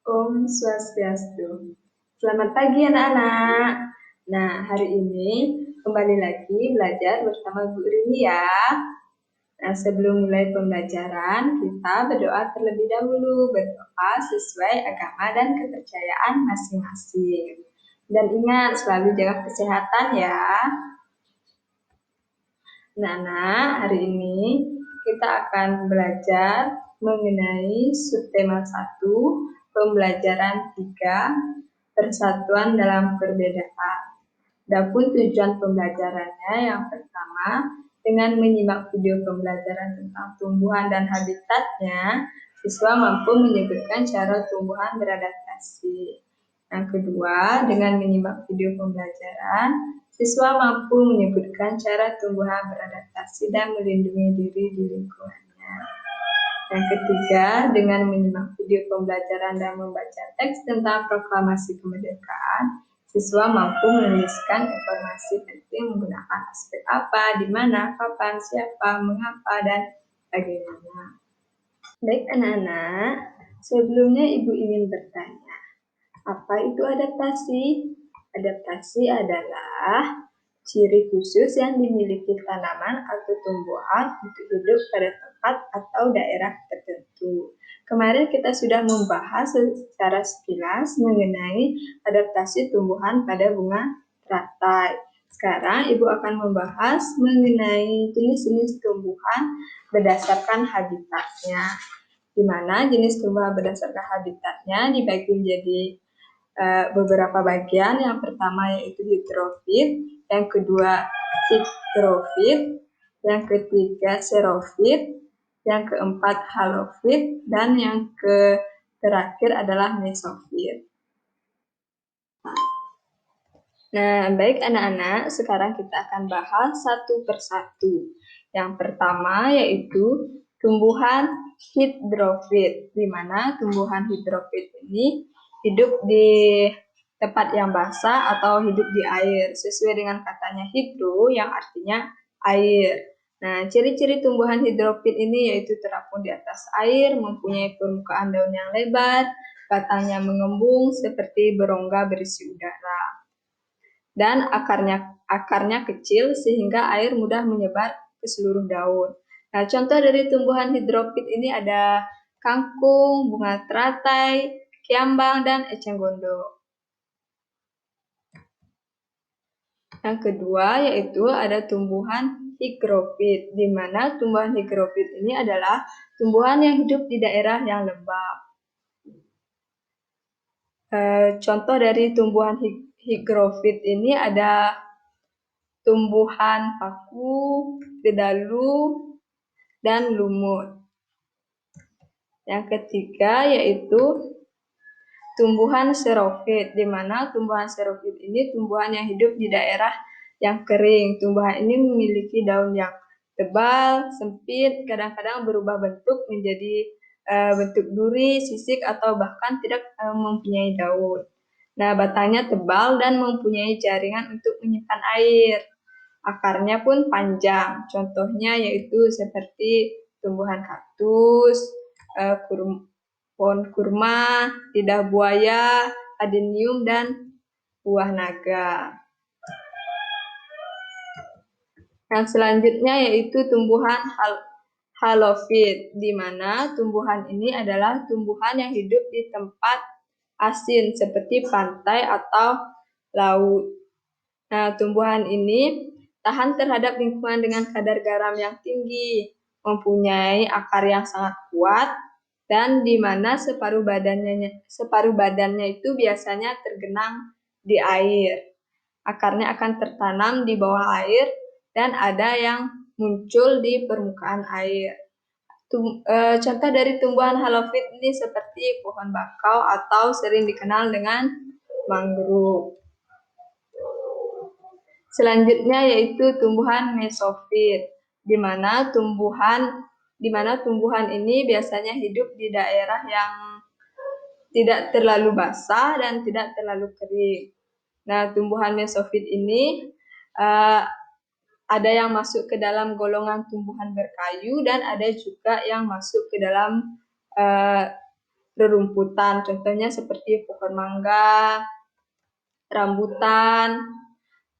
Om Swastiastu. Selamat pagi anak-anak. Nah, hari ini kembali lagi belajar bersama Bu Rini ya. Nah, sebelum mulai pembelajaran, kita berdoa terlebih dahulu. Berdoa sesuai agama dan kepercayaan masing-masing. Dan ingat, selalu jaga kesehatan ya. Nah, hari ini kita akan belajar mengenai subtema 1, pembelajaran 3, persatuan dalam perbedaan. Adapun tujuan pembelajarannya yang pertama, dengan menyimak video pembelajaran tentang tumbuhan dan habitatnya, siswa mampu menyebutkan cara tumbuhan beradaptasi. Yang kedua, dengan menyimak video pembelajaran, siswa mampu menyebutkan cara tumbuhan beradaptasi dan melindungi diri di lingkungannya. Yang ketiga, dengan menyimak video pembelajaran dan membaca teks tentang proklamasi kemerdekaan, siswa mampu menuliskan informasi penting menggunakan aspek apa, di mana, kapan, siapa, mengapa, dan bagaimana. Baik anak-anak, sebelumnya Ibu ingin bertanya, apa itu adaptasi? Adaptasi adalah ciri khusus yang dimiliki tanaman atau tumbuhan untuk hidup pada tempat atau daerah tertentu. Kemarin kita sudah membahas secara sekilas mengenai adaptasi tumbuhan pada bunga teratai. Sekarang Ibu akan membahas mengenai jenis-jenis tumbuhan berdasarkan habitatnya, di mana jenis tumbuhan berdasarkan habitatnya dibagi menjadi beberapa bagian. Yang pertama yaitu hidrofit, yang kedua higrofit, yang ketiga xerofit, yang keempat halofit, dan yang terakhir adalah mesofit. Nah, baik anak-anak, sekarang kita akan bahas satu persatu. Yang pertama yaitu tumbuhan hidrofit, di mana tumbuhan hidrofit ini hidup di tempat yang basah atau hidup di air, sesuai dengan katanya hidro yang artinya air. Nah, ciri-ciri tumbuhan hidrofit ini yaitu terapung di atas air, mempunyai permukaan daun yang lebar, batangnya mengembung seperti berongga berisi udara, dan akarnya kecil sehingga air mudah menyebar ke seluruh daun. Nah, contoh dari tumbuhan hidrofit ini ada kangkung, bunga teratai, kiambang, dan eceng gondok. Yang kedua yaitu ada tumbuhan higrofit, di mana tumbuhan higrofit ini adalah tumbuhan yang hidup di daerah yang lembab. Contoh dari tumbuhan higrofit ini ada tumbuhan paku, bedalu, dan lumut. Yang ketiga yaitu tumbuhan xerofit, di mana tumbuhan xerofit ini tumbuhan yang hidup di daerah yang kering. Tumbuhan ini memiliki daun yang tebal, sempit, kadang-kadang berubah bentuk menjadi bentuk duri, sisik, atau bahkan tidak mempunyai daun. Nah, batangnya tebal dan mempunyai jaringan untuk menyimpan air. Akarnya pun panjang, contohnya yaitu seperti tumbuhan kaktus, pohon kurma, lidah buaya, adenium, dan buah naga. Yang selanjutnya yaitu tumbuhan halofit, di mana tumbuhan ini adalah tumbuhan yang hidup di tempat asin seperti pantai atau laut. Nah, tumbuhan ini tahan terhadap lingkungan dengan kadar garam yang tinggi, mempunyai akar yang sangat kuat, dan di mana separuh badannya itu biasanya tergenang di air. Akarnya akan tertanam di bawah air dan ada yang muncul di permukaan air. Contoh dari tumbuhan halofit ini seperti pohon bakau atau sering dikenal dengan mangrove. Selanjutnya yaitu tumbuhan mesofit, di mana tumbuhan ini biasanya hidup di daerah yang tidak terlalu basah dan tidak terlalu kering. Nah, tumbuhan mesofit ini ada yang masuk ke dalam golongan tumbuhan berkayu dan ada juga yang masuk ke dalam rerumputan, contohnya seperti pohon mangga, rambutan,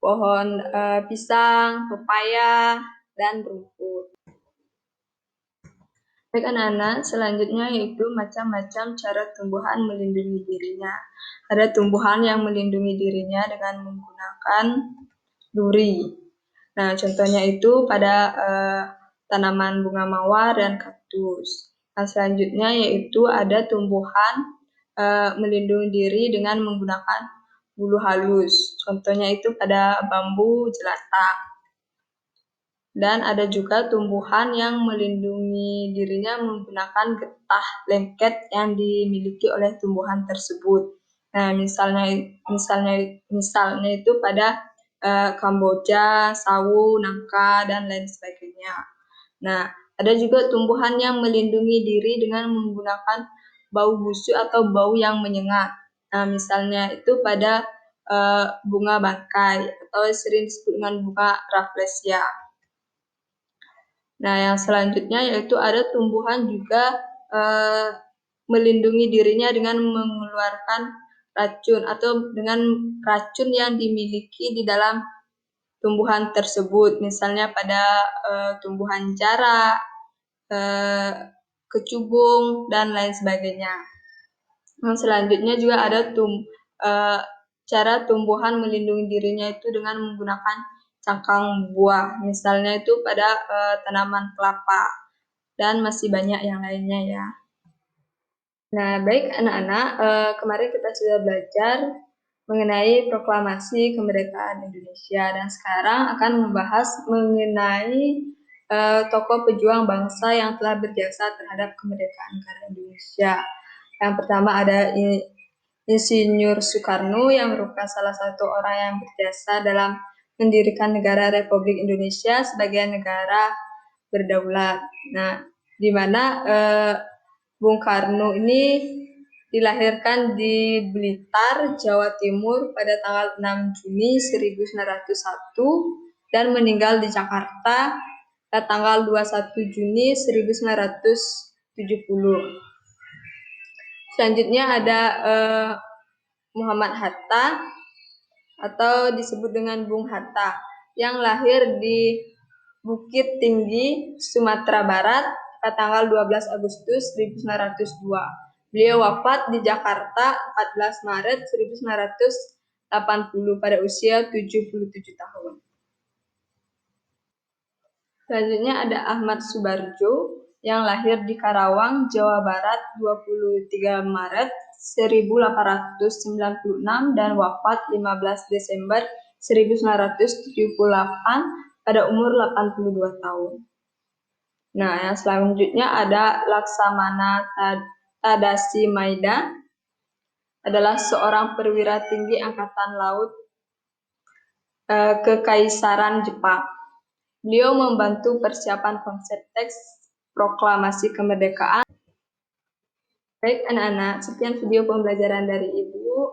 pohon pisang, pepaya, dan rumput. Baik anak-anak, selanjutnya yaitu macam-macam cara tumbuhan melindungi dirinya. Ada tumbuhan yang melindungi dirinya dengan menggunakan duri. Nah, contohnya itu pada tanaman bunga mawar dan kaktus. Nah, selanjutnya yaitu ada tumbuhan melindungi diri dengan menggunakan bulu halus. Contohnya itu pada bambu jelantah. Dan ada juga tumbuhan yang melindungi dirinya menggunakan getah lengket yang dimiliki oleh tumbuhan tersebut. Nah, misalnya itu pada Kamboja, sawu, nangka, dan lain sebagainya. Nah, ada juga tumbuhan yang melindungi diri dengan menggunakan bau busuk atau bau yang menyengat. Nah, misalnya itu pada bunga bangkai atau sering disebut dengan bunga rafflesia. Nah, yang selanjutnya yaitu ada tumbuhan juga melindungi dirinya dengan mengeluarkan racun atau dengan racun yang dimiliki di dalam tumbuhan tersebut. Misalnya pada tumbuhan jarak, kecubung, dan lain sebagainya. Yang selanjutnya juga ada cara tumbuhan melindungi dirinya itu dengan menggunakan cangkang buah, misalnya itu pada tanaman kelapa, dan masih banyak yang lainnya ya. Nah, baik anak-anak, kemarin kita sudah belajar mengenai proklamasi kemerdekaan Indonesia, dan sekarang akan membahas mengenai tokoh pejuang bangsa yang telah berjasa terhadap kemerdekaan negara Indonesia. Yang pertama ada Insinyur Soekarno yang merupakan salah satu orang yang berjasa dalam mendirikan negara Republik Indonesia sebagai negara berdaulat. Nah, di mana Bung Karno ini dilahirkan di Blitar, Jawa Timur pada tanggal 6 Juni 1901 dan meninggal di Jakarta pada tanggal 21 Juni 1970. Selanjutnya ada Muhammad Hatta atau disebut dengan Bung Hatta yang lahir di Bukit Tinggi, Sumatera Barat pada tanggal 12 Agustus 1902. Beliau wafat di Jakarta 14 Maret 1980 pada usia 77 tahun. Selanjutnya ada Ahmad Subarjo yang lahir di Karawang, Jawa Barat 23 Maret 1896 dan wafat 15 Desember 1978 pada umur 82 tahun. Nah, yang selanjutnya ada Laksamana Tadashi Maeda, adalah seorang perwira tinggi Angkatan Laut Kekaisaran Jepang. Beliau membantu persiapan konsep teks proklamasi kemerdekaan. Baik anak-anak, sekian video pembelajaran dari Ibu.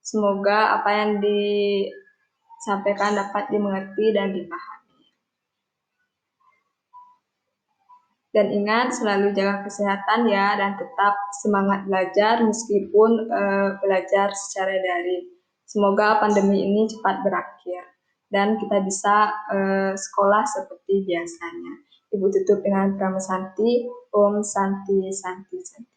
Semoga apa yang disampaikan dapat dimengerti dan dipahami. Dan ingat selalu jaga kesehatan ya, dan tetap semangat belajar meskipun belajar secara daring. Semoga pandemi ini cepat berakhir dan kita bisa sekolah seperti biasanya. Ibu tutup dengan Brahma Santi, Om Santi Santi Santi.